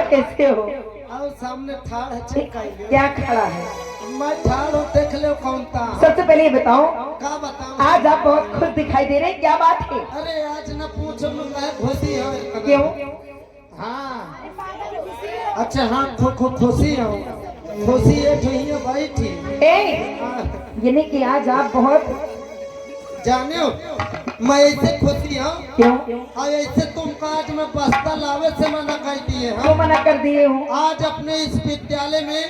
कैसे हो? और सामने ठाड़ है चिपकाइए। क्या खड़ा है? मैं ठाड़ हूँ, देख लो कौन था। सबसे पहले ये बताओ, क्या बताऊँ? आज आप बहुत खुश दिखाई दे रहे हैं, क्या बात है? अरे आज न पूछो, मैं खुशी हो। क्यों? हाँ अच्छा, हाँ खुशी हो। खुशी है जो यहाँ बैठी। ये नहीं कि आज आप बहुत जाने हो, मैं ऐसे खुशी हूँ। क्यों? और ऐसे तुमको आज मैं बस्ता लावे से मना कर दिए क्यों हैं। मना कर दिए हो? आज अपने इस विद्यालय में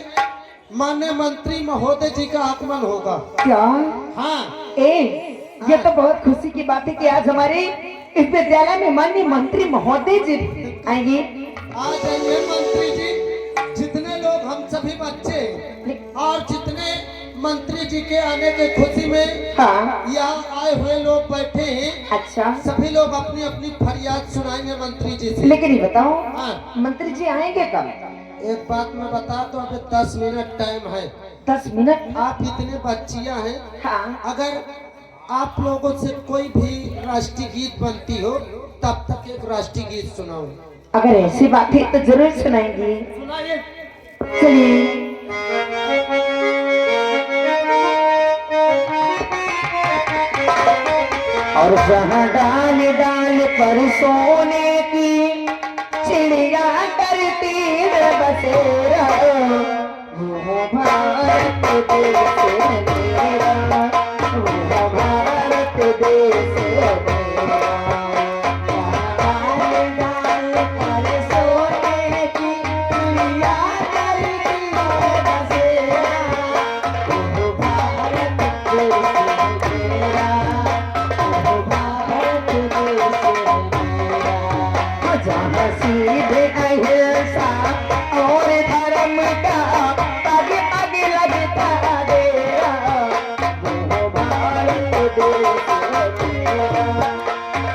माननीय मंत्री महोदय जी का आगमन होगा। क्या? हाँ ये तो बहुत खुशी की बात है कि आज हमारे इस विद्यालय में माननीय मंत्री महोदय जी आएंगे। आज आइए मंत्री जी, जितने लोग हम सभी बच्चे और जितने मंत्री जी के आने के खुशी में हाँ। यहाँ आए हुए लोग बैठे हैं। अच्छा, सभी लोग अपनी अपनी फरियाद सुनाएंगे मंत्री जी से। लेकिन ये बताओ, हाँ। मंत्री जी आएंगे कब? एक बात मैं बता तो, अभी 10 मिनट टाइम है। 10 मिनट? आप इतने बच्चियां हैं। हाँ। अगर आप लोगों से कोई भी राष्ट्रीय गीत बनती हो तब तक एक राष्ट्रीय गीत सुनाओ। अगर ऐसी बात है तो जरूर सुनाएंगे। सुनाइए। चलिए। और जहाँ डाल डाल पर सोने की चिड़िया करती है बसेरा, वो भारत देश मेरा, वो भारत देश मेरा। डाल डाल पर सोने की चिड़िया करती है बसेरा, वो भारत देश मेरा, वो भारत देश मेरा। जहाँ सीधे अहिंसा और धर्म का पग पग लगता डेरा, वो भारत देश मेरा,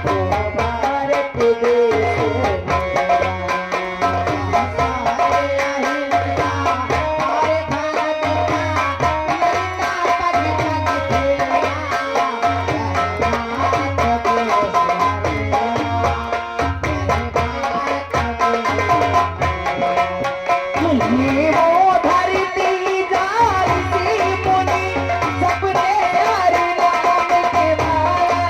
वो भारत देश मेरा। सारे अहिंसा और धर्म का पग पग तेरा, भारत देश ये वो धरती जाती मुनि जपते हरि नाम के माला,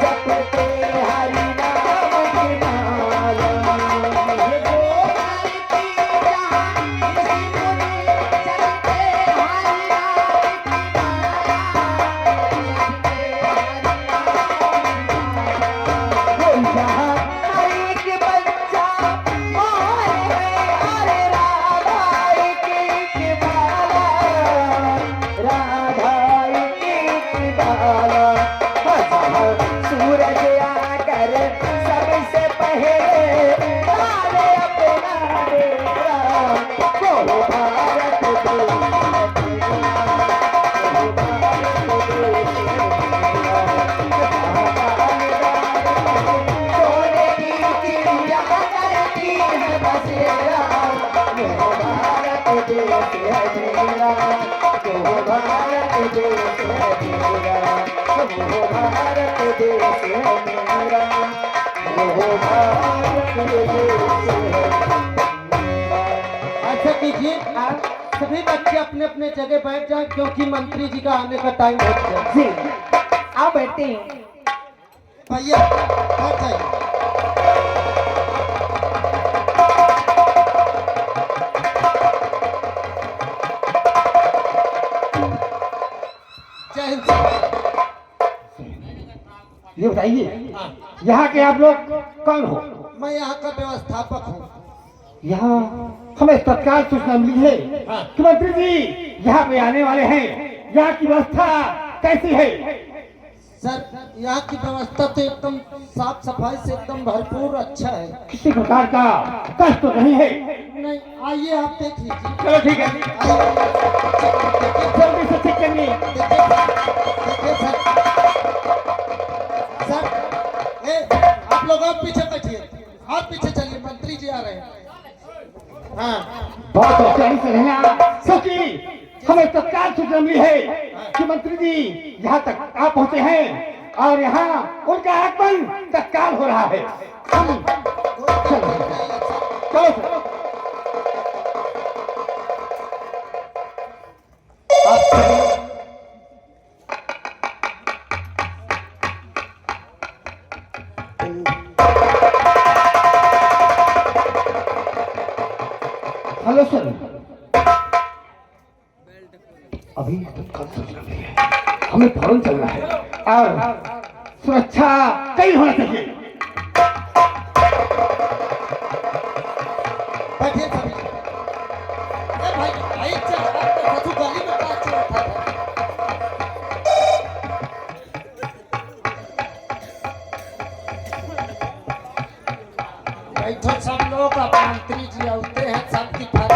जपते हरि नाम के माला। ये वो धरती जाती मुनि जपते हरि नाम की माला, जपते हरि नाम की माला। हर एक बच्चा और है, अरे राधा एक बाला, राधा एक बाला। सूरज आकर सबसे पहले डाले अपना डेरा, वो भारत देश मेरा, वो भारत देश मेरा। सोने की चिड़िया करती है बसेरा, वो भारत देश है मेरा, वो भारत देश है मेरा, वो भारत देश है मेरा, वो भारत देश है मेरा। अच्छा कीजिए, आप सभी बच्चे अपने अपने जगह बैठ जाएं, क्योंकि मंत्री जी का आने का टाइम हो गया। जी, आप बैठते हैं। भैया बैठ जाइए। जय हिंद। ये बताइए, हाँ, यहाँ के आप लोग कौन हो? मैं यहाँ का व्यवस्थापक हूँ। यहाँ हमें तत्काल सूचना मिली है हाँ। कि मंत्री जी यहाँ पे आने वाले हैं। यहाँ की व्यवस्था कैसी है? सर, यहाँ की व्यवस्था तो एकदम साफ सफाई से एकदम भरपूर अच्छा है। किसी प्रकार का कष्ट तो नहीं है? नहीं, आइए आप देख लीजिए। चलो ठीक है, आइए, जल्दी से चेक करिए। देखिए सर। सर, आप लोग आप पीछे बैठिए, आप पीछे चलिए, मंत्री जी आ रहे हैं। हाँ, बहुत ऊंचाई से रहना, क्योंकि हमें तत्काल सूचना मिली है कि मंत्री जी यहाँ तक आ पहुँचे हैं और यहाँ उनका आगमन तत्काल हो रहा है। हम चलो चलो हेलो सर, अभी तत्काल सूचना मिली है, हमें फौरन चलना है और सुरक्षा कहीं होना चाहिए। बैठिए सभी। ए भाई भाई चल तू गली में बात चल रहा था। बैठो सब लोग, अब मंत्री जी आते हैं, सबकी फरमाइश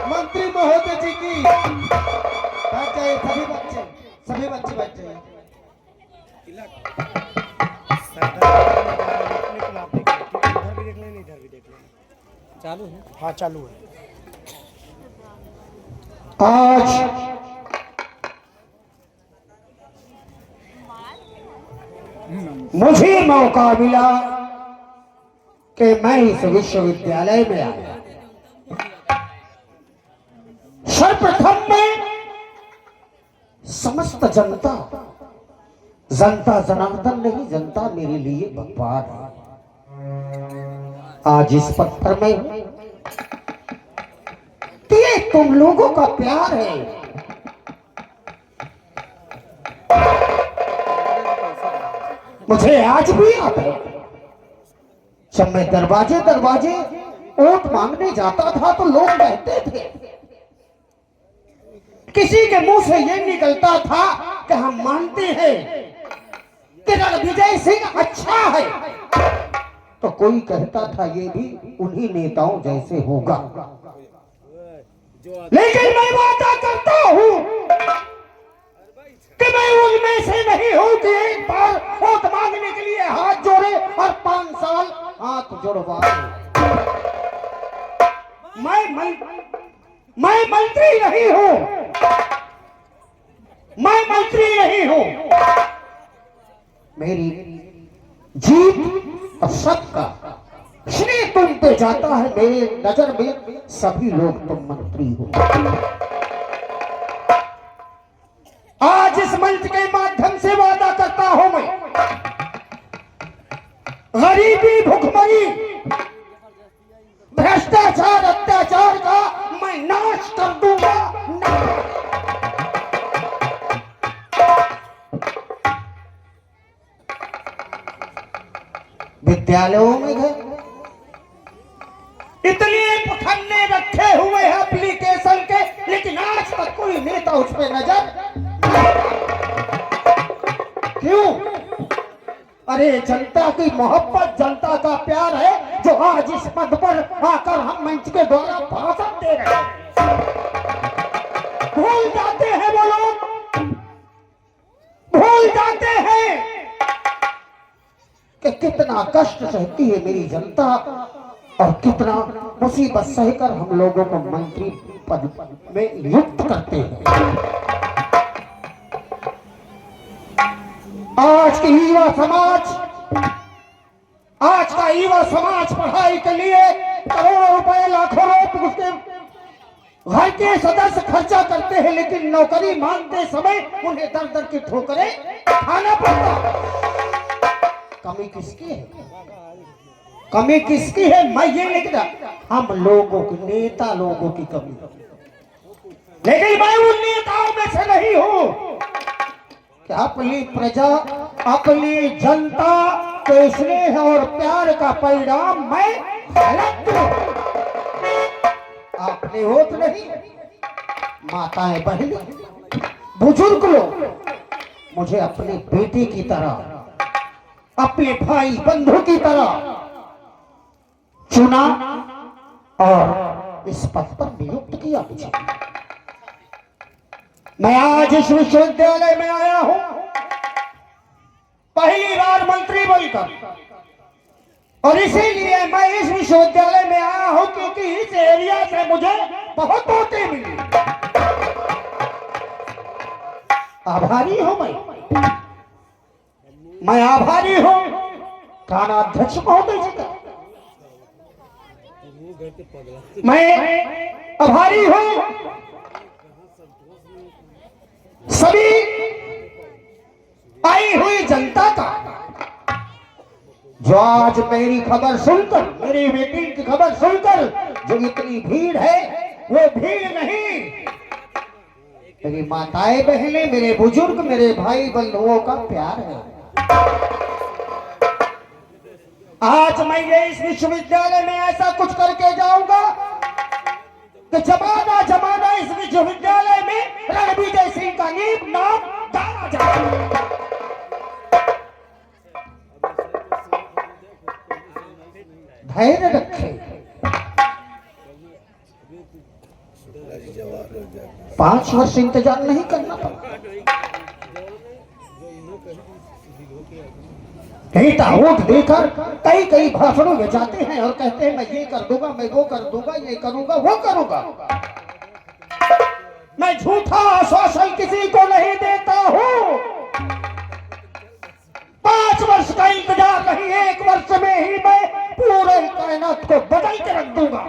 मंत्री महोदय जी की बैठ जाइए सभी बच्चे बैठ जाइए। चालू है? हाँ चालू है। आज मुझे मौका मिला कि मैं इस विश्वविद्यालय में आया। सर्वप्रथम में समस्त जनता जनार्दन नहीं, जनता मेरे लिए भगवान है। आज इस पद पर मैं हूं, ये तुम लोगों का प्यार है। मुझे आज भी याद है, जब मैं दरवाजे दरवाजे वोट मांगने जाता था तो लोग कहते थे, किसी के मुंह से ये निकलता था कि हम मानते हैं कि रणविजय सिंह अच्छा है, तो कोई कहता था ये भी उन्हीं नेताओं जैसे होगा। लेकिन मैं वादा करता हूं कि मैं उनमें से नहीं हूं कि एक बार वोट मांगने के लिए हाथ जोड़े और 5 साल हाथ जुड़वाए। मैं मंत्री नहीं हूं, मैं मंत्री नहीं हूं। मेरी जीत और सबका श्रेय तुम पे जाता है। मेरे नजर में सभी लोग तुम मंत्री हो। आज इस मंच के माध्यम से वादा करता हूं मैं, गरीबी, भुखमरी, भ्रष्टाचार, अत्याचार का मैं नाश कर दूंगा। विद्यालयों में गए, इतने पुथन्ने रखे हुए हैं एप्लीकेशन के, लेकिन आज तक कोई नेता उस पर नजर क्यों? अरे जनता की मोहब्बत, जनता का प्यार है जो आज इस पद पर आकर हम मंच के द्वारा भाषण दे रहे हैं। भूल जाते हैं वो लोग, भूल जाते हैं कि कितना कष्ट सहती है मेरी जनता और कितना मुसीबत सहकर हम लोगों को मंत्री पद में नियुक्त करते हैं। आज का युवा समाज पढ़ाई के लिए करोड़ों रुपए, लाखों रुपए उसके घर के सदस्य खर्चा करते हैं, लेकिन नौकरी मांगते समय उन्हें दर दर की ठोकरें खाना पड़ता। कमी किसकी है? कमी किसकी है? मैं ये लिख रहा, हम लोगों की, नेता लोगों की कमी। लेकिन मैं उन नेताओं में से नहीं हूं कि अपनी प्रजा, अपनी जनता के स्नेह और प्यार का परिणाम मैं गलत दूं। आपने वोट नहीं, माताएं, बहनें, बुजुर्ग लोग मुझे अपने बेटे की तरह, अपने भाई बंधु की तरह चुना और इस पद पर नियुक्त किया मुझे। मैं आज इस विश्वविद्यालय में आया हूं पहली बार मंत्री बनकर, और इसीलिए मैं इस विश्वविद्यालय में आया हूं क्योंकि इस एरिया से मुझे बहुत वोटें मिली। आभारी हूं मैं आभारी हूं थानाध्यक्ष महोदय जी का। मैं आभारी हूं सभी आई हुई जनता का, जो आज मेरी खबर सुनकर, मेरी मीटिंग की खबर सुनकर जो इतनी भीड़ है, वो भीड़ नहीं, मेरी माताएं बहनें, मेरे बुजुर्ग, मेरे भाई बंधुओं का प्यार है। आज मैं ये इस विश्वविद्यालय में ऐसा कुछ करके जाऊंगा कि जमाना जमाना इस विश्वविद्यालय में रणविजय सिंह का नाम गाया जाएगा। धैर्य रखे, 5 वर्ष इंतजार नहीं करना पड़ा। नेता वोट देकर कई भाषणों में जाते हैं और कहते हैं मैं ये कर दूंगा, मैं वो कर दूंगा, ये करूंगा, वो करूंगा। मैं झूठा आश्वासन किसी को नहीं देता हूं। 5 वर्ष का इंतजार नहीं, 1 वर्ष में ही मैं पूरे कायनात को बदल के रख दूंगा।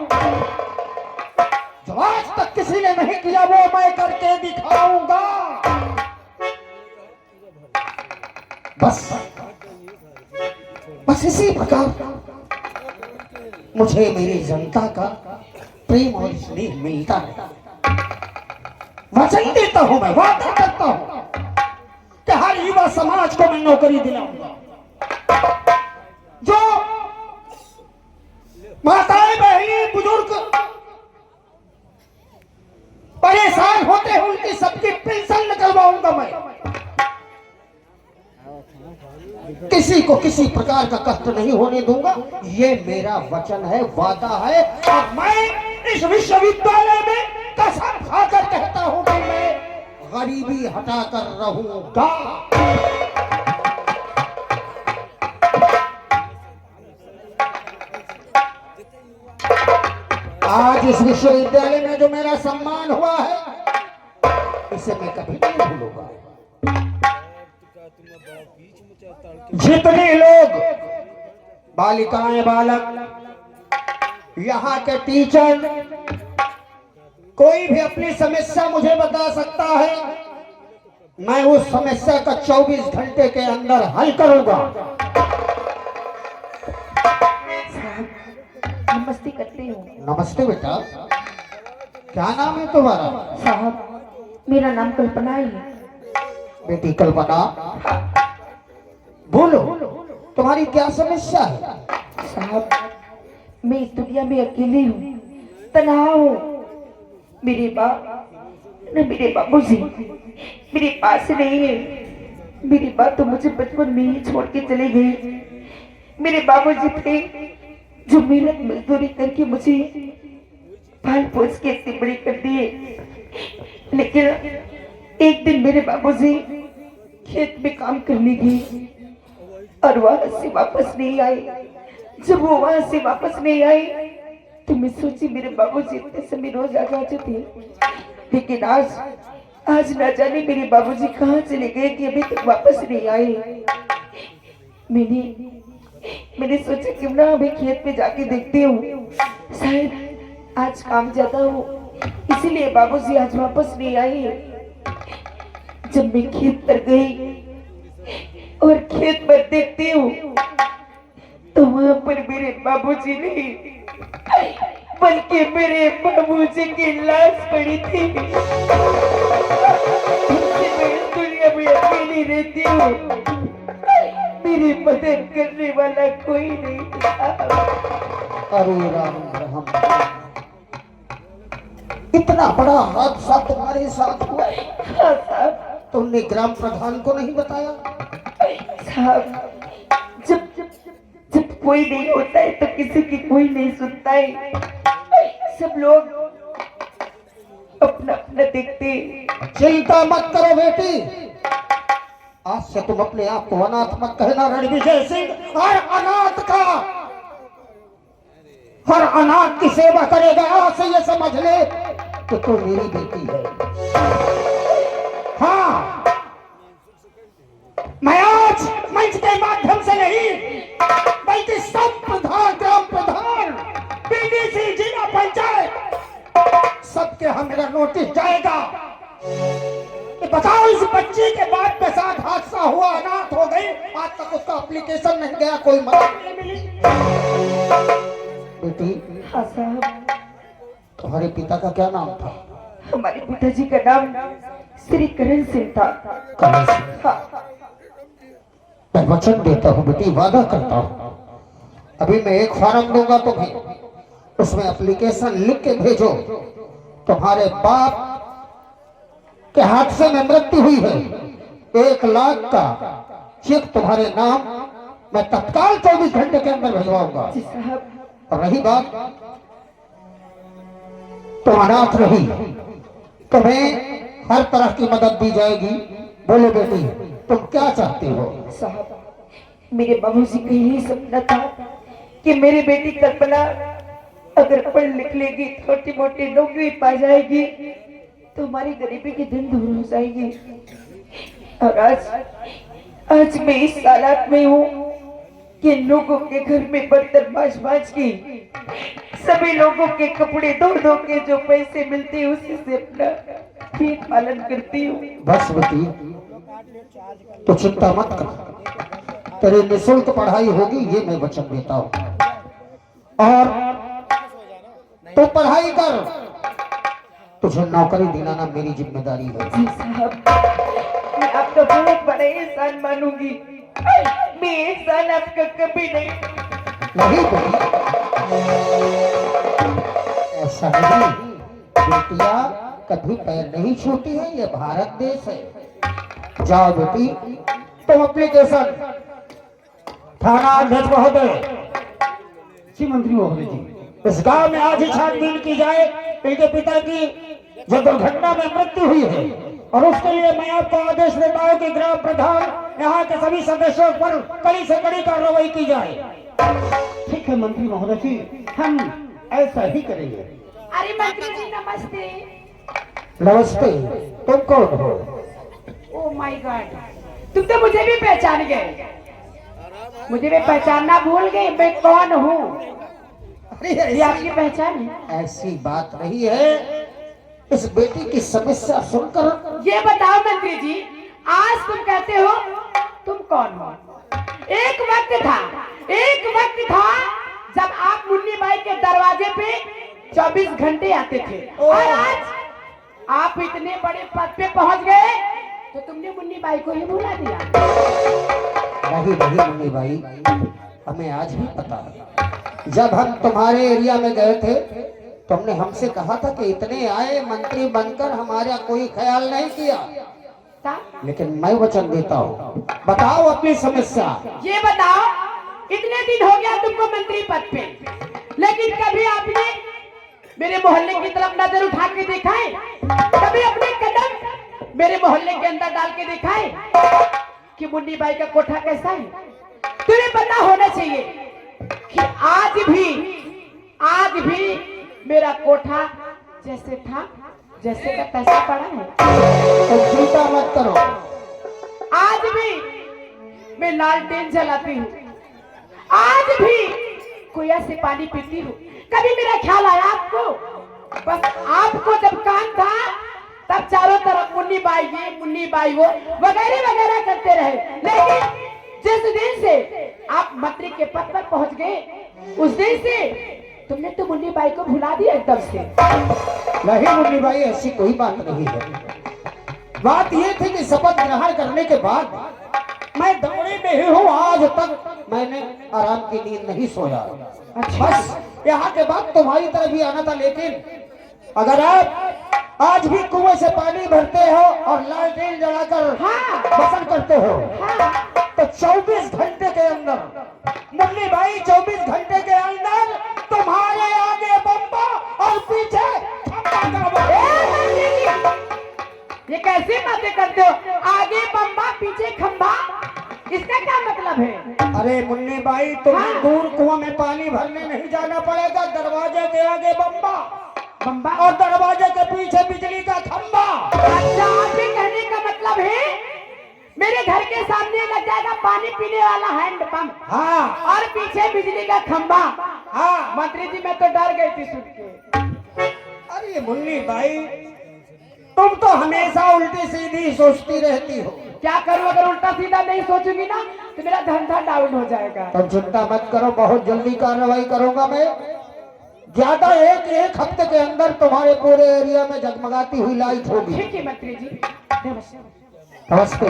जो आज तक किसी ने नहीं किया वो मैं करके दिखाऊंगा। बस इसी प्रकार मुझे मेरी जनता का प्रेम और स्नेह मिलता है। वचन देता हूं, मैं वादा करता हूं कि हर युवा समाज को मैं नौकरी दिलाऊंगा। जो माताएं बहनें बुजुर्ग परेशान होते हैं उनकी सबकी पेंशन निकलवाऊंगा मैं। किसी को किसी प्रकार का कष्ट नहीं होने दूंगा, ये मेरा वचन है, वादा है। और मैं इस विश्वविद्यालय में कसम खाकर कहता हूं कि मैं गरीबी हटाकर रहूंगा। आज इस विश्वविद्यालय में जो मेरा सम्मान हुआ है, इसे मैं कभी नहीं भूलूंगा। जितने लोग बालिकाएं, बालक, यहाँ के टीचर, कोई भी अपनी समस्या मुझे बता सकता है, मैं उस समस्या का 24 घंटे के अंदर हल करूंगा। नमस्ते करते हो। नमस्ते बेटा, क्या नाम है तुम्हारा? साहब मेरा नाम कल्पना है। बेटी कल्पना, बोलो तुम्हारी क्या समस्या है? साहब मैं इस दुनिया में अकेली हूँ, तन्हा हूँ। मेरे बाबूजी मेरे पास नहीं है। मेरी माँ तो मुझे बचपन में ही छोड़ के चले गई। मेरे बाबूजी थे जो मेहनत मजदूरी करके मुझे पाल पोस के इतने बड़ी कर दिए। लेकिन एक दिन मेरे बाबूजी खेत में काम करने गए और वहां से वापस नहीं आए। जब वो वहां से वापस नहीं आए तो मैं सोची मेरे बाबूजी इतने समय रोज आ जाते थे, लेकिन आज ना जाने मेरे बाबूजी कहाँ चले गए कि अभी तक वापस नहीं आए। मैंने सोचा क्यों ना अभी खेत में जाके देखती हूँ, शायद आज काम ज्यादा हो, इसीलिए बाबूजी आज वापस नहीं आए। जब मैं खेत पर गई और खेत पर देखती हूँ तो वहां पर मेरे बाबूजी नहीं बल्कि मेरे बाबूजी की लाश पड़ी थी। मैं दुनिया में अकेली रहती हूँ, मेरी मदद करने वाला कोई नहीं था। अरे राम राम, इतना बड़ा हादसा तुम्हारे साथ हुआ? हाँ साहब। तुमने ग्राम प्रधान को नहीं बताया? साहब जब कोई नहीं होता है तो किसी की कोई नहीं सुनता है। सब लोग अपना अपना देखते हैं। चिंता मत करो बेटी, आज से तुम अपने आप को अनाथ मत कहना। रणविजय सिंह हर अनाथ की सेवा करेगा। आज से ये समझ ले कि तू मेरी बेटी है। हाँ, मैं आज मंच के माध्यम से नहीं बल्कि सब प्रधान, ग्राम प्रधान, बीडीसी, जिला पंचायत सबके यहाँ मेरा नोटिस जाएगा कि बताओ इस बच्ची के बाप के साथ हादसा हुआ, अनाथ हो गई, आज तक उसका एप्लीकेशन नहीं गया, कोई मदद नहीं मिली। बेटी, हाँ साहब। तुम्हारे पिता का क्या नाम था? हमारे पिताजी का नाम श्री करण सिंह था। करण सिंह। हाँ। मैं वचन देता हूँ बेटी, वादा करता हूँ, अभी मैं एक फॉर्म दूंगा तुम्हें, उसमें एप्लीकेशन लिख के भेजो। तुम्हारे बाप के हादसे में मृत्यु हुई है, 1 लाख का चेक तुम्हारे नाम मैं तत्काल 24 घंटे के अंदर भिजवाऊंगा। जी साहब। और रही बात तुम अनाथ रही, तुम्हें हर तरह की मदद दी जाएगी। बोलो बेटी, तुम क्या चाहती हो? साहब, मेरे बाबूजी का यही सपना था कि मेरी बेटी कल्पना अगर पढ़ लिख लेगी, छोटी मोटी नौकरी पा जाएगी तो हमारी गरीबी के दिन दूर हो जाएगी। और आज मैं इस हालात में हूँ कि लोगों के घर में बर्तन बाज की, सभी लोगों के कपड़े धो के जो पैसे मिलते हैं उसी से अपना पेट पालन करती हूँ। बस बेटी, तो चिंता मत कर, तेरी निःशुल्क पढ़ाई होगी, ये मैं वचन देता हूँ। और तो पढ़ाई कर, तुझे नौकरी दिलाना मेरी जिम्मेदारी है। जी साहब, मैं आपका बहुत बड़ा एहसान मानूंगी। मैं एहसान आपका कभी नहीं बेटी, ऐसा नहीं, बेटिया कभी पैर नहीं छूती है, ये भारत देश है। जाओ बेटी, तुम एप्लीकेशन थाना अध्यक्ष महोदय, जी मंत्री महोदय जी, इस गांव में आज ही छानबीन की जाए। इनके पिता की जो दुर्घटना में मृत्यु हुई है, और उसके लिए मैं आपको आदेश देता हूँ कि ग्राम प्रधान, यहाँ के सभी सदस्यों पर कड़ी से कड़ी कार्रवाई की जाए। ठीक है मंत्री महोदय जी, हम ऐसा ही करेंगे। अरे मंत्री जी नमस्ते। नमस्ते, तुम कौन हो? ओ माय गॉड, तुम तो मुझे भी पहचान गए। मुझे भी पहचानना भूल गए, मैं कौन हूँ? ये आपकी पहचान है? ऐसी बात नहीं है, इस बेटी की समस्या सुनकर। ये बताओ मंत्री जी, आज तुम कहते हो तुम कौन हो? एक वक्त था जब आप मुन्नी बाई के दरवाजे पे 24 घंटे आते थे, और आज आप इतने बड़े पद पे पहुंच गए तो तुमने मुन्नी बाई को ही भुला दिया। नहीं मुन्नी बाई, हमें आज भी पता है, जब हम तुम्हारे एरिया में गए थे तुमने हमसे कहा था कि इतने आए मंत्री बनकर, हमारा कोई ख्याल नहीं किया। लेकिन मैं वचन देता हूँ, बताओ अपनी समस्या। ये बताओ, इतने दिन हो गया तुमको मंत्री पद पे, लेकिन कभी आपने मेरे मोहल्ले की तरफ नजर उठा के देखा है? कभी अपने कदम मेरे मोहल्ले के अंदर डाल के देखा है कि मुन्नी बाई का कोठा कैसा है? तुम्हें पता होना चाहिए कि आज भी मेरा कोठा जैसे था जैसे का तैसा पड़ा है। तो चिंता मत करो, आज भी मैं लालटेन जलाती हूँ, आज भी कुएं से पानी पीती हूँ। कभी मेरा ख्याल आया आपको? बस आपको जब काम था तब चारों तरफ मुन्नी बाई ये मुन्नी बाई वो वगैरह वगैरह करते रहे, लेकिन जिस दिन से आप मंत्री के पद पर पहुंच गए उस दिन से तुमने तो मुन्नी बाई को भुला दिया एकदम से। नहीं मुन्नी बाई, ऐसी कोई बात नहीं है। बात ये थी कि शपथ ग्रहण करने के बाद मैं दौड़े में ही हूँ, आज तक मैंने आराम की नींद नहीं सोया। बस यहाँ के बाद तुम्हारी तरफ भी आना था, लेकिन अगर आप आज भी कुएं से पानी भरते हो और लालटेन जलाकर बसर करते हो, तो 24 घंटे के अंदर मुन्नी बाई 24 घंटे के अंदर तुम्हारे आगे बम्बा और पीछे ये कैसी बातें करते हो? आगे बम्बा पीछे खंबा, इसका क्या मतलब है? अरे मुन्नी बाई, तुम्हें दूर कुआं में पानी भरने नहीं जाना पड़ेगा। दरवाजे के आगे बम्बा बम्बा और दरवाजे के पीछे बिजली का खंबा। अच्छा, आपके कहने का मतलब है मेरे घर के सामने लग जाएगा पानी पीने वाला हैंड पंप, हाँ और पीछे बिजली का खंबा। हाँ। मंत्री जी, मैं तो डर गई थी सुन के। अरे मुन्नी बाई, तुम तो हमेशा उल्टी सीधी सोचती रहती हो। क्या करूं? अगर उल्टा सीधा नहीं सोचूंगी ना तो मेरा धंधा डाउन हो जाएगा। तुम चिंता मत करो, बहुत जल्दी कार्रवाई करूंगा मैं। ज्यादा एक हफ्ते के अंदर तुम्हारे पूरे एरिया में जगमगाती हुई लाइट होगी। ठीक है मंत्री जी, नमस्ते। नमस्ते।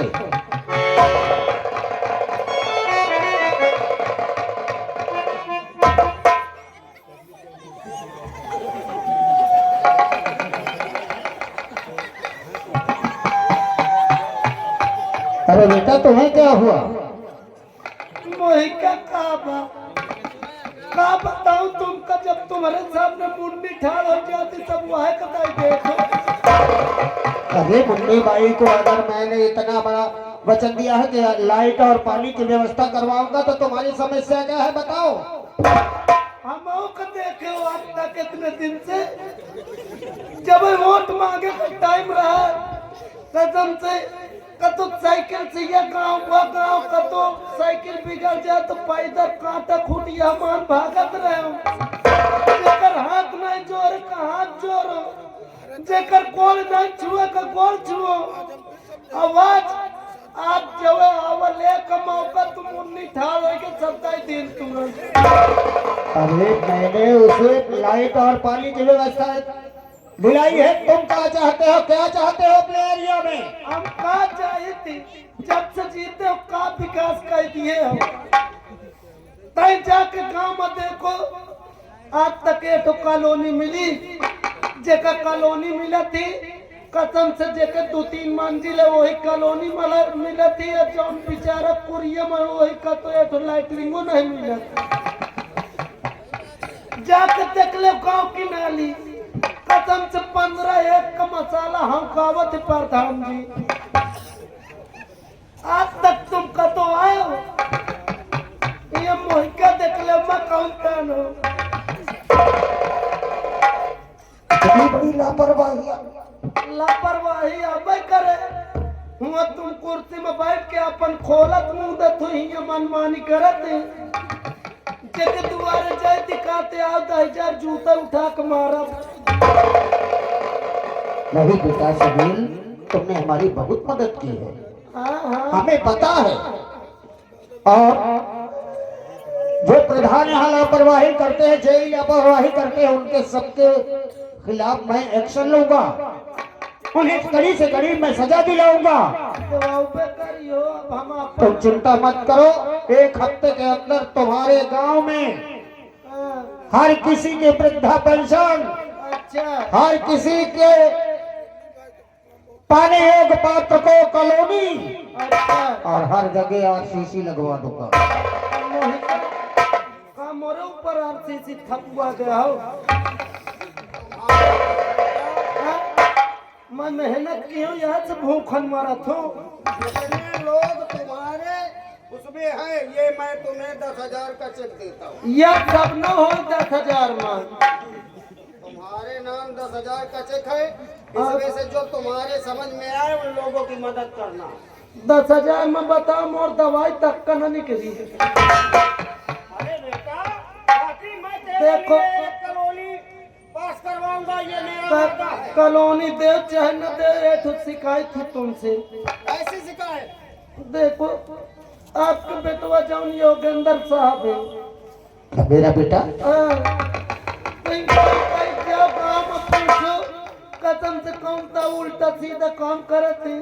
अरे बेटा, तुम्हें क्या हुआ? मोही का का बताऊं तुमका, जब तुम्हारे सामने मुन्नी ठाड़ हो जाती सब वह कदाई देखो। अरे मुन्नी बाई को अगर मैंने इतना बड़ा वचन दिया है कि लाइट और पानी की व्यवस्था करवाऊंगा, तो तुम्हारी समस्या क्या है बताओ? हम को देखे हो आज तक इतने दिन से, जब वोट मांगे का टाइम रहा, कसम से कतो साइकिल से या गांव कतो साइकिल बिगड़ जाए तो पैदल कांटा खूटिया मान भागत रहे। जेकर हाथ नहीं जोर का हाथ जोरो, जेकर गोल नहीं छुए का गोल छुओ। आवाज आज जो आवले का मौका तुम मुन्नी ठाड़ हो के सबका दिन तुम। अरे मैंने उसे लाइट और पानी की व्यवस्था दिलाई है। तुम क्या चाहते हो, क्या चाहते हो अपने एरिया में? हम का चाहते, जब से जीते हो का विकास कर दिए हो। तय जाके गांव में देखो, आज तक एक कॉलोनी मिली, जेकर कॉलोनी मिला थी कसम से, जेकर 2-3 मंजिल है वही कॉलोनी मिला थी। जौन बेचारा कुरिया में वही का तो एक लाइटरिंगो नहीं मिला। जाके देख ले गांव की नाली, कसम से 15 का मसाला हम कावत प्रधान जी। आज तक तुम कतो आए हो? ये मोहिका देख ले, मैं कौन कान हो? कितनी बड़ी लापरवाही। लापरवाही अब करे हुआ। तुम कुर्सी में बैठ के अपन खोलत मुंह दत हुई मनमानी करत। जेके दुआरे जाए दिखाते आओ 10,000 जूता उठा के मारा। नहीं बेटा सुनील, तुमने हमारी बहुत मदद की है। हाँ। हमें पता है, और जो प्रधान यहाँ लापरवाही करते हैं, जेल लापरवाही करते हैं, उनके सबके खिलाफ मैं एक्शन लूंगा। उन्हें कड़ी से कड़ी मैं सजा दिलाऊंगा। करियो, अब हम अपन तुम चिंता मत करो, 1 हफ्ते के अंदर तुम्हारे गांव में हर किसी के वृद्धा पेंशन, अच्छा हर किसी के पाने योग्य पात्र को कॉलोनी, अच्छा और हर जगह आरसीसी लगवा दूंगा। मोरे ऊपर आरसीसी थपुआ गया हो। मैं मेहनत की हूँ, यहाँ से भूखन मारा था। जितने लोग तुम्हारे उसमें है, ये मैं तुम्हें 10,000 का चेक देता हूँ। यह सब न हो 10,000 में। तुम्हारे नाम 10,000 का चेक है। इसमें से जो तुम्हारे समझ में आए उन लोगों की मदद करना। 10,000 में बताओ, मोर दवाई तक का न निकली। अरे बेटा, बाकी मैं तेरे देखो। लिए एक कॉलोनी पास करवाऊंगा, ये मेरा वादा है। कॉलोनी दे चाहे न दे, ये तो शिकायत थी तुमसे। ऐसी शिकायत? देखो, आपके बेटवा जौन योगेंद्र साहब है। क्या मेरा बेटा? जाओ गाँव में पूछो, कसम से कौन सा उल्टा सीधा काम करते।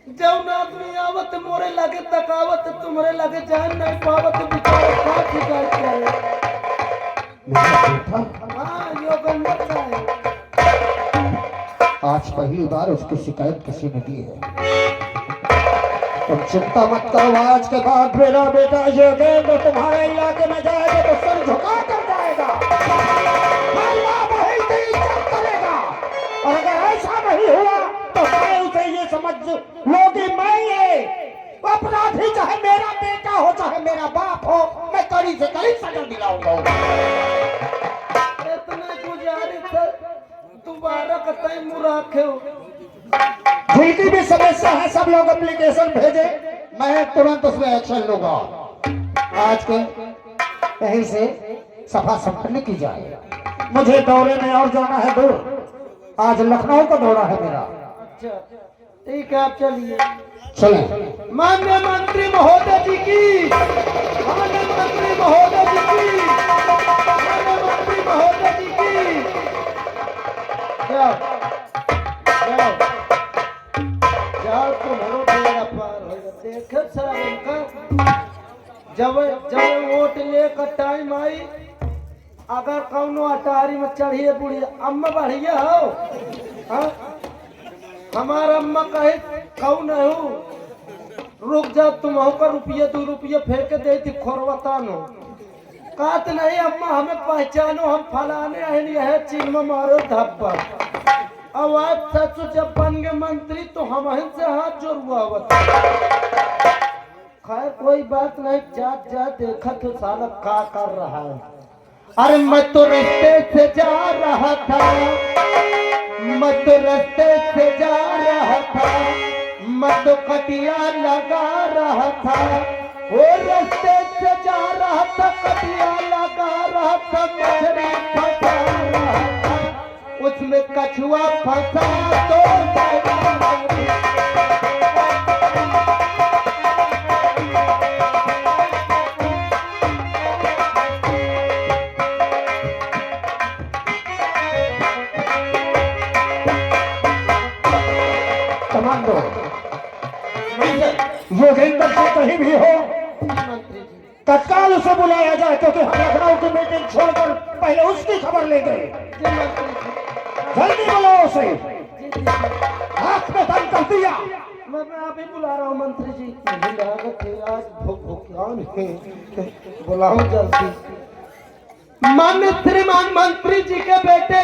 जौन आदमी आवत मोरे लगे तकावत, तुम्हारे लगे जान नहीं पावत, बेचारा का शिकायत करे। मेरा बेटा? हाँ, योगेंद्र साहब। आज पहली बार उसकी शिकायत किसी ने दी है। तुम चिंता मत करो, आज के बाद मेरा बेटा योगेंद्र तुम्हारे इलाके में जाएगा तो सर झुका कर जाएगा, और अगर ऐसा नहीं हुआ तो मैं उसे समझ लो कि मैं ये अपराधी, चाहे मेरा बेटा हो चाहे मेरा बाप हो, मैं कड़ी से कड़ी सजा दिलाऊंगा। इतने गुजारिश है, दोबारा कतई मुराखे हो। जिनकी भी समस्या है सब लोग एप्लीकेशन भेजे, मैं तुरंत उसमें एक्शन लूंगा। आज के यहीं से सभा संपन्न की जाए। मुझे दौरे में और जाना है दूर, आज लखनऊ का दौरा है मेरा। अच्छा ठीक है, आप चलिए। चलें। माननीय मंत्री महोदय जी की, माननीय मंत्री महोदय जी की, माननीय मंत्री महोदय जी की। जाओ जाओ जाओ, तुम्हारो बेड़ा पार होगा। देखे सर इनका जब जब वोट लेकर टाइम आई, अगर कौनो अटारी में चढ़िए बुढ़िया अम्मा बढ़िया हो, हाँ? हमारा अम्मा कहे कौन है, रुक जा तुम का रुपये 2 रुपये फेंक दे थी खोरवतानो। कहत नहीं अम्मा हमें पहचानो, हम फलाने है चीन में मारो धब्बा। अब आज सचु जब बन गए मंत्री तो हम से हाथ जोड़ुआ बता। खैर कोई बात नहीं, जात जात देखा तो साला का कर रहा है। अरे मैं तो रास्ते से जा रहा था, मैं तो रास्ते से जा रहा था, मैं तो कटिया लगा रहा था। वो रास्ते से जा रहा था, कटिया लगा रहा था, मछली फंसा रहा था, उसमें कछुआ फंसा तो कमांडो योगेंद्र से कहीं भी हो तत्काल उसे बुलाया जाए, क्योंकि हम लखनऊ की मीटिंग छोड़कर पहले उसकी खबर लेंगे। जल्दी बुलाओ उसे। आंख में दम कर दिया। मैं अभी बुला रहा हूँ मंत्री जी। लागत है आज भुगतान है, बुलाओ जल्दी। मान्य श्रीमान मंत्री जी के बेटे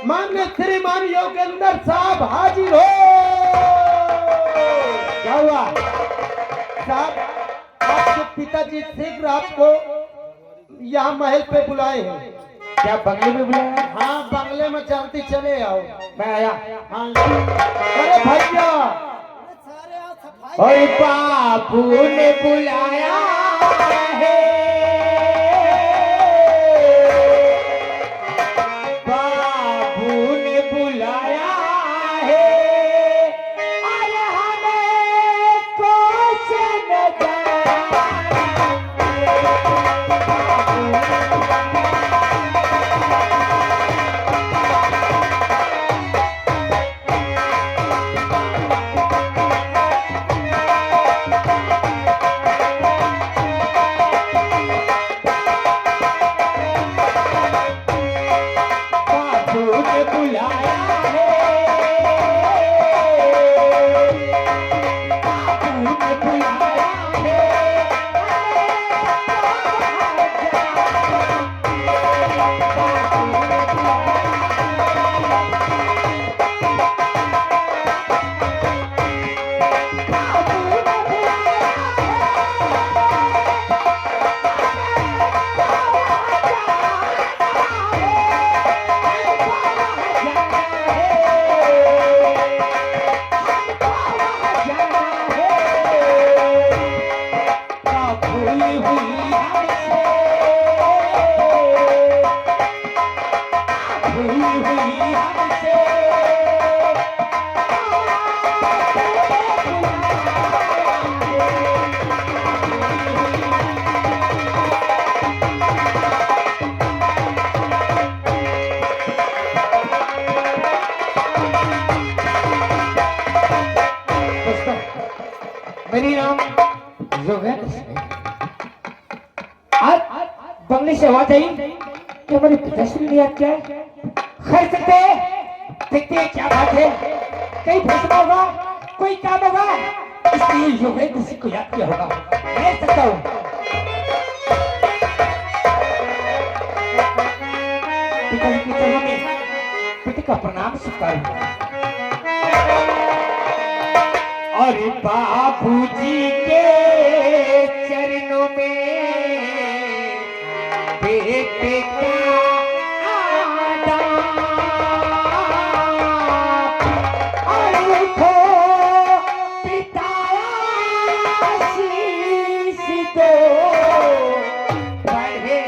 मान्य श्रीमान योगेंद्र साहब हाजिर हो। क्या हुआ साहब, आपके पिताजी शीघ्र आपको यहाँ महल पे बुलाए हैं। क्या बंगले में बुलाया? हाँ बंगले में जल्दी चले आओ। मैं आया। हाँ अरे भैया, और बाबू ने बुलाया है, बाबू ने बुलाया है, अरे हमें कुछ न मेरी नाम योगेंद्र सिंह। आज बंगले से आवाज आई कि हमारे पिताश्री ने याद किया। खैर सकते देखते हैं क्या बात है, कहीं फैसला होगा, कोई काम होगा, इसलिए योगेंद्र सिंह को याद किया होगा। मैं सकता हूँ पिताजी के चरणों में पिता का प्रणाम स्वीकार। अरे बाबूजी के चरणों में बेटे का आदाब, अरे खो पिता आशीष दो, पढ़े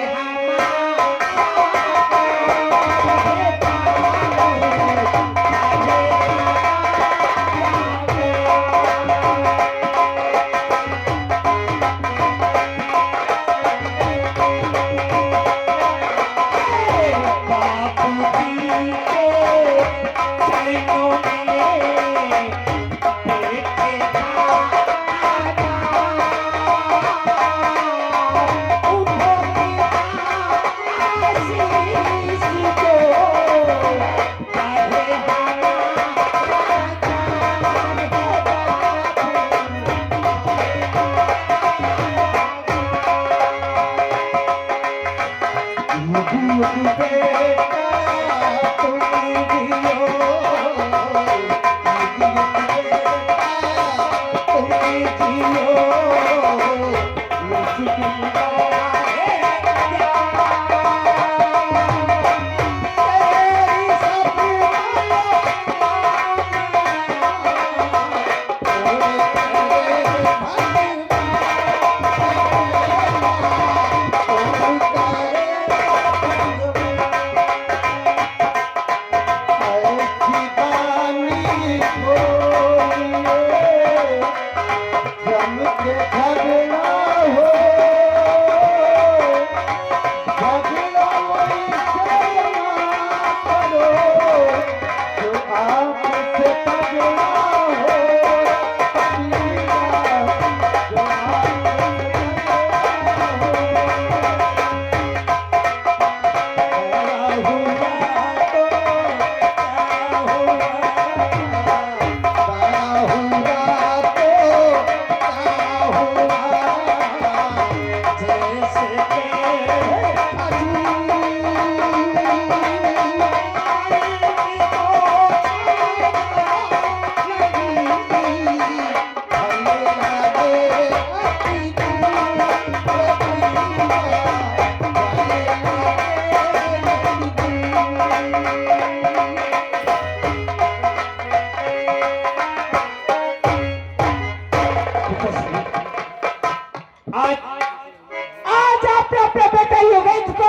आज आपने अपने बेटे युगेंद्र को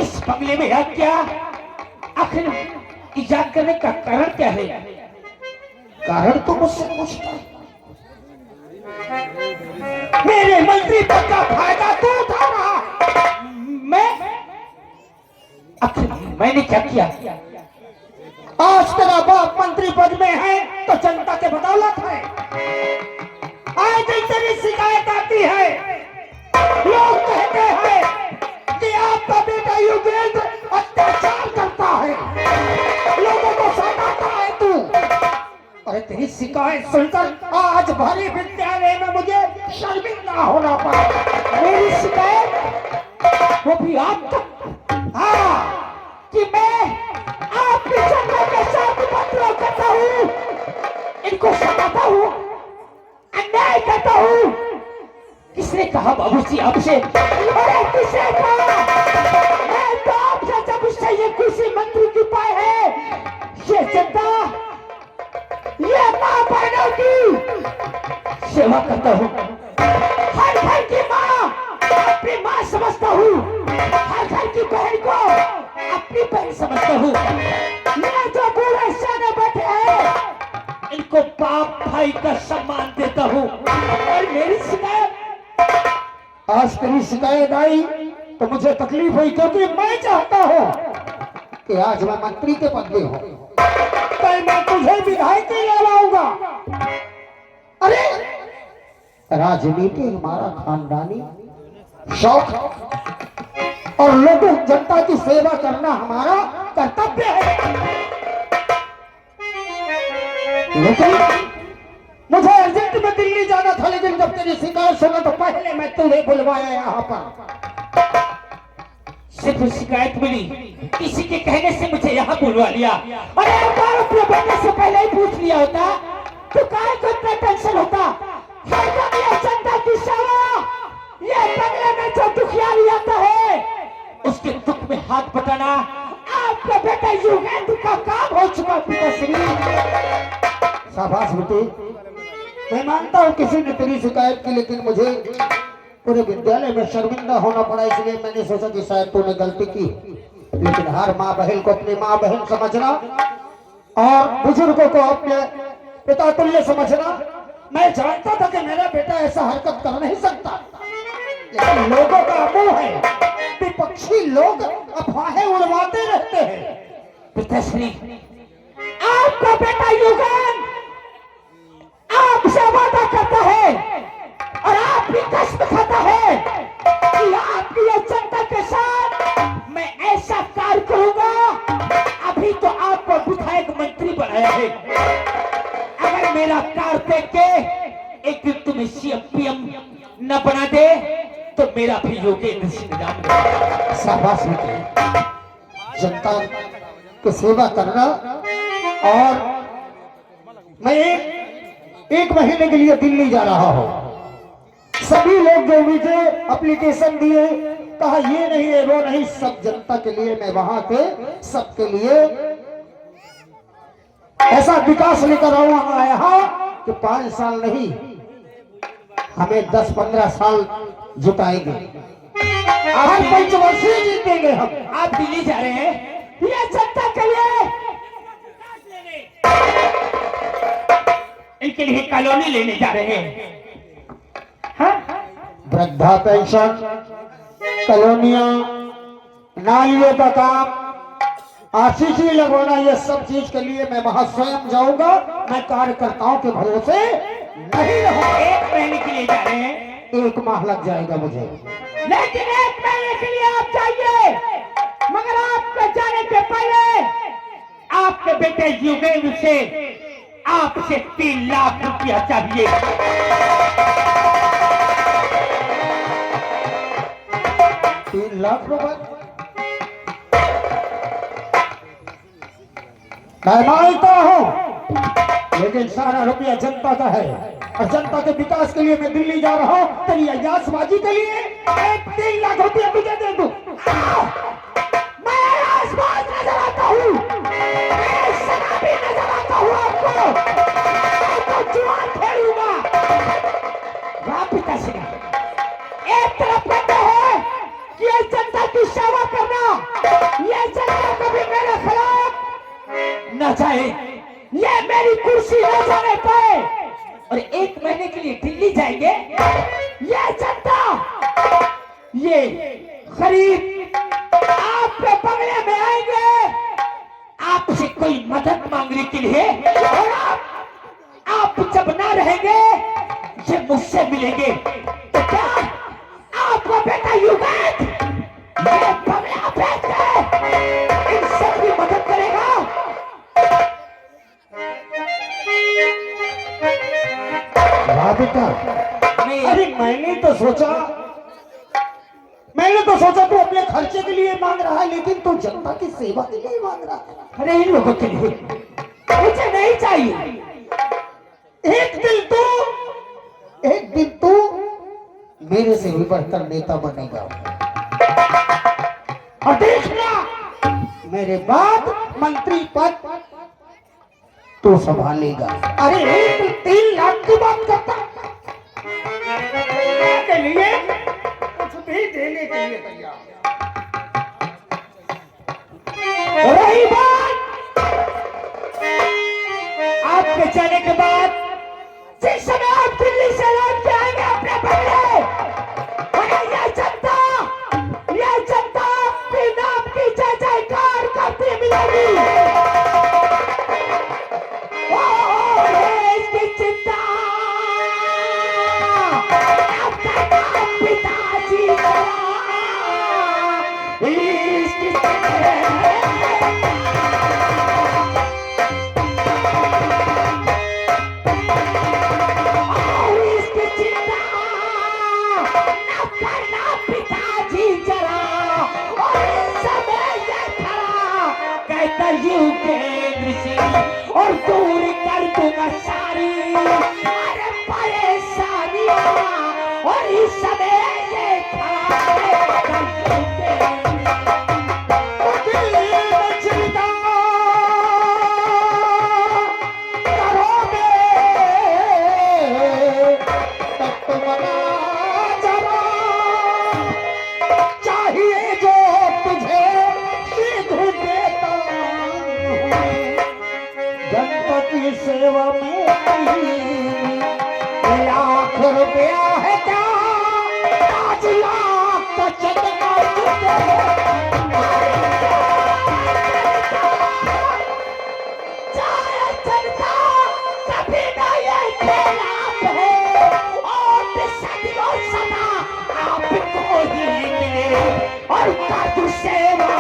इस बंगले में रख किया, आखिर इजाद करने का कारण क्या है? कारण तो मुझसे पूछता है। मेरे मंत्री पद का फायदा तू उठा रहा, मैं आखिर मैंने क्या किया? आज तेरा बाप मंत्री पद में है तो जनता के बदौलत है। आज तेरी शिकायत आती है, लोग कहते हैं कि आपका बेटा युगेंद्र अत्याचार करता है, लोगों को सताता है तू। अरे तेरी शिकायत सुनकर आज भरी विद्यालय में मुझे शर्मिंदा होना पड़ा। मेरी शिकायत वो भी आप तक, हाँ, कि मैं आपकी जनता के साथ उपद्रव करता हूँ, इनको सताता हूँ, अन्याय करता हूँ। किसने कहा बाबूजी आपसे? अरे किसने कहा? मैं तो आपसे जब उससे ये कुर्सी मंत्री की पाई है, ये जनता, ये माँ बहनों की सेवा करता हूँ। हर घर की माँ अपनी माँ समझता हूँ, हर घर की बहन को अपनी बहन समझता हूँ। ये जो बूढ़े सियाने बैठे हैं, इनको बाप भाई का सम्मान देता हूँ। और मेरी शिकायत, आज तेरी शिकायत आई तो मुझे तकलीफ हुई, क्योंकि मैं चाहता हूँ कि आज मैं मंत्री के पद में हूँ, कल मैं तुझे विधायकी लगाऊंगा। अरे राजनीति हमारा खानदानी शौक है और लोगों जनता की सेवा करना हमारा कर्तव्य है। लेकिन मुझे अर्जेंट में दिल्ली जाना था, लेकिन जब तेरी शिकायत सुना तो पहले मैं तुम्हें बुलवाया यहाँ पर। सिर्फ शिकायत मिली, किसी के कहने से मुझे यहाँ बुलवा लिया। अरे एक बार अपने बेटे से पहले ही पूछ लिया होता तो काय को इतना टेंशन होता? हरदम ये जनता की सेवा, ये बंगले में जो दुखियारी आता है उसके दुख में हाथ बटाना आपका बेटा युगेंद्र का काम हो चुका। पिताश्री शाबाश बेटे, मैं मानता हूँ किसी ने तेरी शिकायत की, लेकिन मुझे पूरे विद्यालय में शर्मिंदा होना पड़ा, इसलिए मैंने सोचा कि शायद तूने गलती की। लेकिन हर माँ बहन को अपनी माँ बहन समझना और बुजुर्गों को अपने पिता तुल्य समझना। मैं जानता था कि मेरा बेटा ऐसा हरकत कर नहीं सकता, लेकिन लोगों का मुंह है, विपक्षी लोग अफवाहें उड़वाते रहते हैं। पिताश्री, आपका बेटा युगेंद्र आपसे वादा करता है और आप भी कसम खाता है कि आपकी ये जनता के साथ मैं ऐसा कार्य करूंगा। अभी तो आपको विधायक मंत्री बनाया है, अगर मेरा कार्य देख के एक दिन तुम्हें सीएम पीएम न बना दे तो मेरा भी योगेंद्र सिंह नाम। शाबाश बेटे, जनता की सेवा करना। और मैं एक महीने के लिए दिल्ली जा रहा हूं। सभी लोग जो मुझे एप्लीकेशन दिए, कहा ये नहीं है वो नहीं, सब जनता के लिए मैं वहां के सबके लिए ऐसा विकास लेकर आया कि 5 साल नहीं, हमें 10-15 साल जुटाएंगे, हर पंचवर्षीय जीतेंगे हम। आप दिल्ली जा रहे हैं ये जनता के लिए, इनके लिए कॉलोनी लेने जा रहे हैं। हाँ? वृद्धा पेंशन, कॉलोनियां, नालियों का काम, आरसीसी लगवाना, ये सब चीज के लिए मैं वहां स्वयं जाऊंगा। मैं कार्यकर्ताओं के भरोसे नहीं रहूंगा। 1 महीने के लिए जा रहे हैं, 1 माह लग जाएगा मुझे, लेकिन 1 महीने के लिए आप जाइए। मगर आपके जाने के पहले आपके बेटे युगेंद्र से आपसे 3 लाख रुपया चाहिए। 3 लाख रुपए मैं मांगता हूं, लेकिन सारा रुपया जनता का है और जनता के विकास के लिए मैं दिल्ली जा रहा हूं। तेरी अयासबाजी के लिए 3 लाख रुपया तुझे दे दूं। मैं अयासबाज नजर आता हूं, मैं शराबी नजर आता हूं आपको, मैं तो जुआ खेलूंगा। पिताश्री, एक तरफ कहते हैं कि ये जनता की सेवा करना, ये जनता कभी मेरे खिलाफ न जाए, ये मेरी कुर्सी न जाने पाए, और 1 महीने के लिए दिल्ली जाएंगे। ये जनता, ये गरीब आपके बंगले में आएंगे आपसे कोई मदद मांगने के लिए, और आप जब ना रहेंगे ये मुझसे मिलेंगे। तो क्या आपका बेटा युगेंद्र ये बंगला बेच के इन सब की मदद करेगा? वाह बेटा, अरे मैंने तो सोचा तू अपने खर्चे के लिए मांग रहा है, लेकिन तू जनता की सेवा के लिए मांग रहा है। अरे इन लोगों के लिए मुझे नहीं चाहिए। एक दिन तू मेरे से भी बढ़कर नेता बनेगा, और देखना मेरे बाद मंत्री पद तो संभालेगा। अरे 3 लाख की बात करता के लिए कुछ भी देने के लिए तैयार। रही बात आपके जाने के बाद, जिस समय आप दिल्ली से लौट के आएंगे अपने बंगले, और ये जनता आपके नाम की जय जयकार करती मिलेगी। इसकी चिंता अरे परेशानियां और इस समय ये चाहिए जो तुझे सीध देता जनता की सेवा में लाख रुपया है क्या 5 लाख का चंदा जनता कभी ना ये खिलाफ है और सदियों सदा आपको ही मिले और काजू सेवा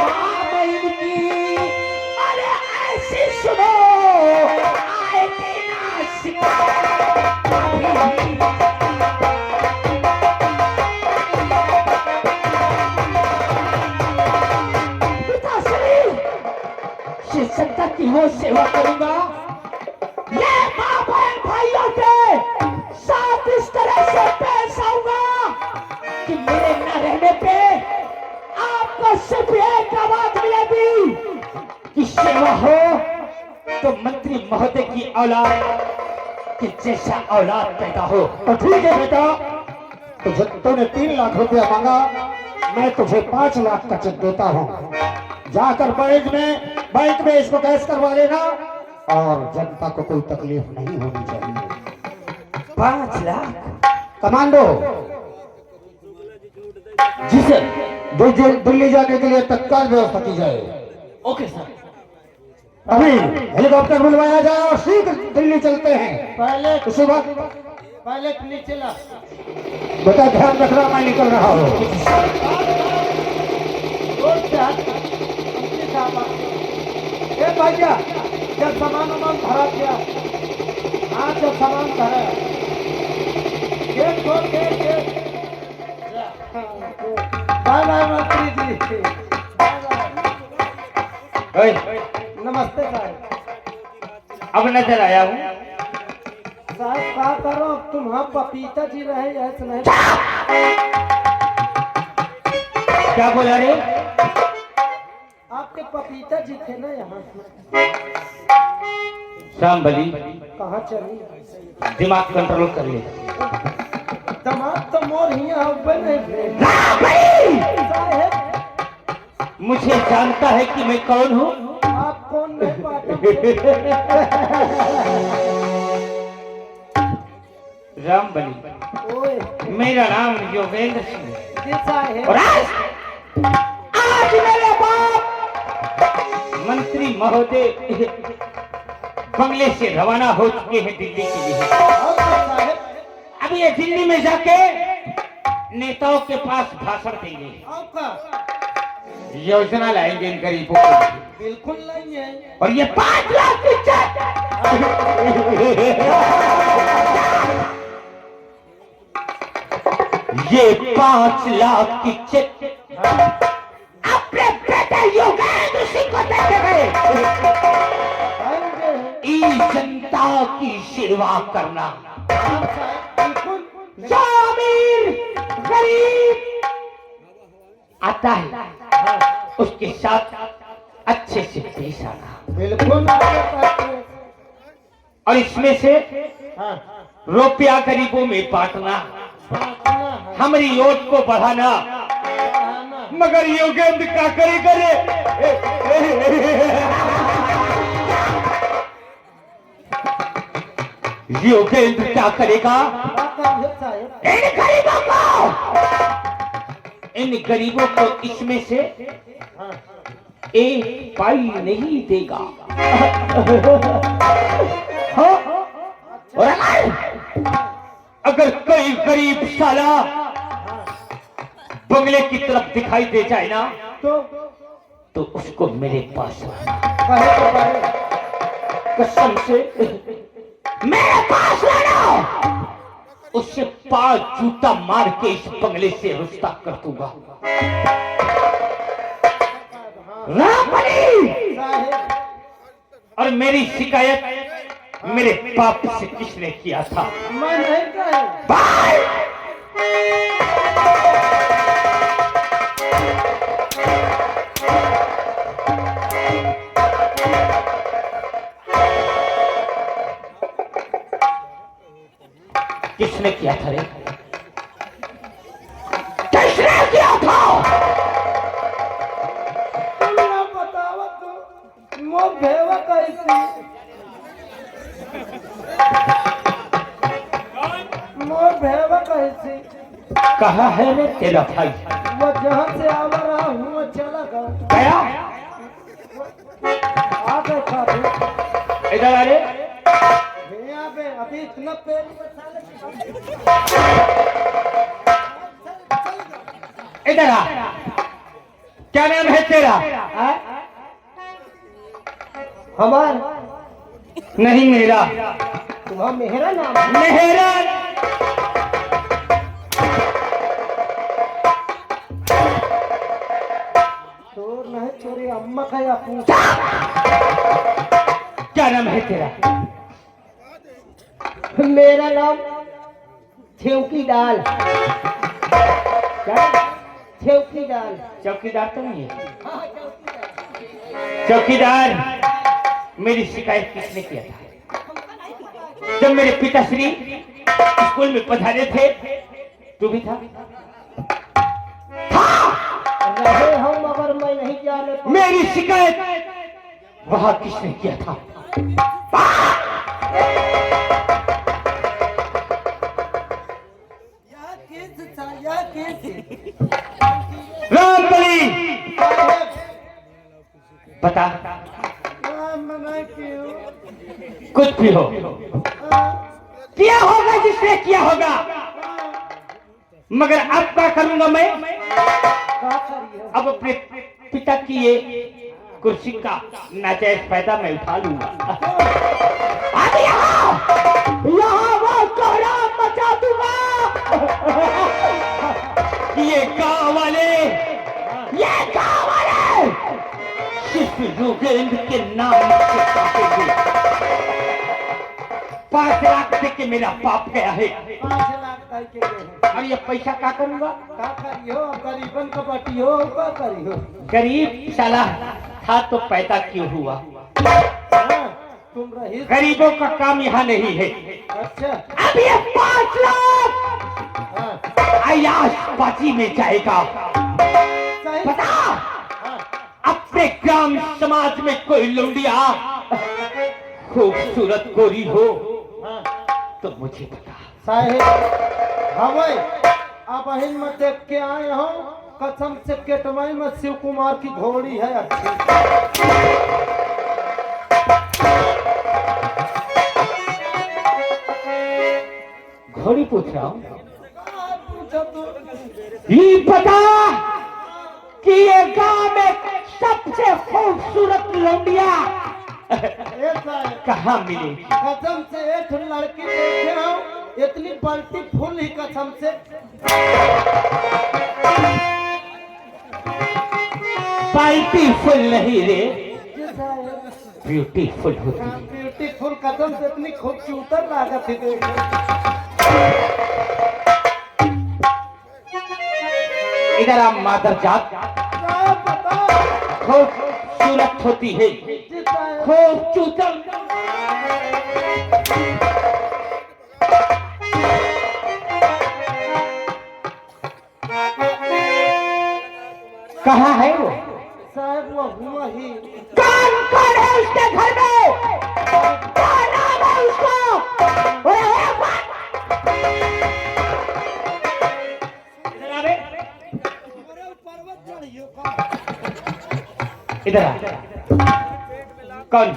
इनकी अरे ऐसी सुनो आए बिना पिताश्री श्री संता की वो सेवा करूंगा ये माँ बहन भाइयों के साथ इस तरह से पेश आऊंगा कि मेरे न रहने पे आपको सिर्फ एक आवाज मिलेगी कि सेवा हो तो मंत्री महोदय की औलाद कि जैसा औलाद पैदा हो। तो ठीक है बेटा, तूने 3 लाख रुपया मांगा, मैं तुझे 5 लाख का चेक देता हूँ। जाकर बैंक में इसको कैश करवा लेना और जनता को कोई तकलीफ नहीं होनी चाहिए। 5 लाख कमांडो जी सर, दिल्ली जाने के लिए तत्काल व्यवस्था की जाए। Okay sir. अभी हेलीकॉप्टर बुलवाया जाए और शीघ्र दिल्ली चलते हैं। पहले उसी वक्त पहले नीचे ला। बेटा ध्यान रखना, मैं निकल रहा हूँ। ए भैया, जब सामान भरा दिया, हाँ जब सामान भरा गेट खोल गेट। बाय बाय मंत्री जी। नमस्ते साहब। अब नजर आया हूँ। साहब क्या करो, तुम हम पपीता जी रहे ऐसे नहीं। क्या बोला रे? आपके पपीता जी थे ना यहाँ। शाम बली, कहाँ चली? दिमाग कंट्रोल कर ले। दिमाग तो मोर ही बने साहब। मुझे जानता है कि मैं कौन हूँ। आप कौन नहीं पाते? राम बली, ओए मेरा नाम योगेंद्र सिंह है। जी साहब। और आज मेरे बाप मंत्री महोदय बंगले से रवाना हो चुके हैं दिल्ली के लिए। और साहब अब ये दिल्ली में जाके नेताओं के पास भाषण देंगे, आपका योजना लाएंगे इन गरीबों के लिए। बिल्कुल नहीं है। और ये 5 लाख की चेक ये 5 लाख की चेक अपने बेटे योगेंद्र सिंह को देते गए। इस जनता की सेवा करना, बिल्कुल जो अमीर गरीब आता है उसके साथ अच्छे से पेश आना, बिल्कुल। और इसमें से रुपया गरीबों में बांटना, हमारी वोट को बढ़ाना। मगर योगेंद्र क्या करे योगेंद्र क्या करेगा? इन गरीबों को इसमें से 1 पाई नहीं देगा। और अगर कोई गरीब साला बंगले की तरफ दिखाई दे जाए ना तो उसको मेरे पास कसम से मेरे पास लाना, उससे 5 जूता मार के इस बंगले से रुस्ता कर दूंगा। और मेरी शिकायत मेरे पाप से किसने किया था? मैं नहीं कहे। भाई किसने किया था रे? किसने किया था? तुम ना बताओ तो मो भेवा कैसी मो भेवा कैसी कहा है रे तेरा भाई? वो जहाँ से आ रहा हूँ वो चला गया? आ गए खाते इधर आ रे। यहाँ पे अभी इतना पेड़ इधर आ। क्या नाम है तेरा? हमारा नहीं मेरा। तुम्हारा मेहरा नाम है? मेहरा। चोर नहीं चोरी अम्मा का या पूछा। क्या नाम है तेरा? मेरा नाम छेवकी दाल। क्या? छेवकी दाल। चौकीदार तो नहीं है? चौकीदार, मेरी शिकायत किसने किया था? जब मेरे पिताश्री स्कूल में पधारे थे तू भी था? रहे हम मगर मैं नहीं जाने पाया। मेरी शिकायत वहां किसने किया था? रामबली बता। कुछ भी हो, किया होगा जिसने किया होगा, मगर अब क्या करूंगा मैं? अब अपने पिता की ये कुर्सी का नाजायज फायदा मैं उठा लूंगा। अब यहाँ वो कोहराम मचा दूंगा। ये गांव वाले सिर्फ योगेंद्र के नाम से काटेंगे। 5 लाख दे के मेरा पाप गया है। 5 लाख करके गए। और ये पैसा क्या करूंगा? का करियो? गरीबन का बटियो का करियो? गरीब साला था तो पैदा क्यों हुआ? तुम रही। गरीबों का काम यहाँ नहीं है। अच्छा। अब ये 5 लाख अयाशबाजी में जाएगा। सही। बता, अपने ग्राम समाज में कोई लौंडिया खूबसूरत गोरी हो तो मुझे बता। साहेब हवाई आप अहिन में देख के आए हो। कसम से केटमई में शिव कुमार की घोड़ी है अच्छी। घोड़ी पूछ रहा हूँ। पूछो तो। ये बता कि ये गांव में सबसे खूबसूरत लौंडिया कहाँ मिलेगी? कसम से एक लड़की देखे हो इतनी बल्टी फुल ही कसम से। ब्यूटीफुल नहीं रे, ब्यूटीफुल होती है। ब्यूटीफुल कसम से इतनी खूबसूरत लागत थी देखे। इधर आप मादर जात खूबसूरत होती है। खूबसूरत कहाँ है वो? साहब वो हुआ ही। कौन कौन है उसके घर में? क्या नाम है उसको? इधर आ। कौन?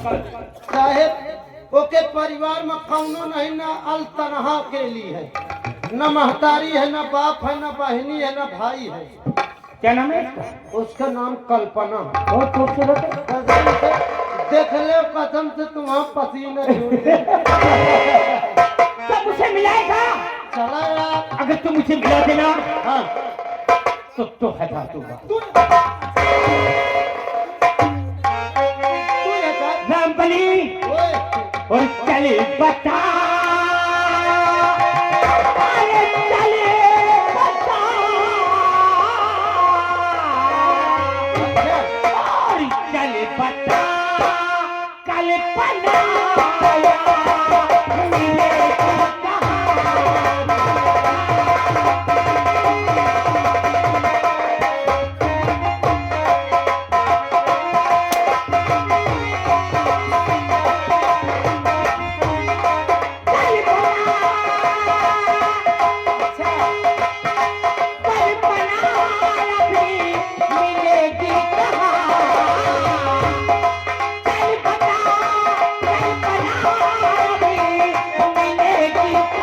साहेब ओके परिवार में कौनो नहीं ना अल तनहा के लिए है। न महतारी है, न बाप है, न बहनी है, न भाई है। क्या नाम है इसका? उसका नाम कल्पना। बहुत खूबसूरत है। कसम से देख ले, कसम से तुम्हारा पसीना छूट गया। तो मुझे मिलाएगा? चला यार। अगर तुम मुझे मिला देना हाँ तो हटा दूंगा। तू ये कर। रामबली ओए और क्या चले बता, अरे चले बता, और चले बता, कल्पना मिलेगी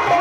कहाँ।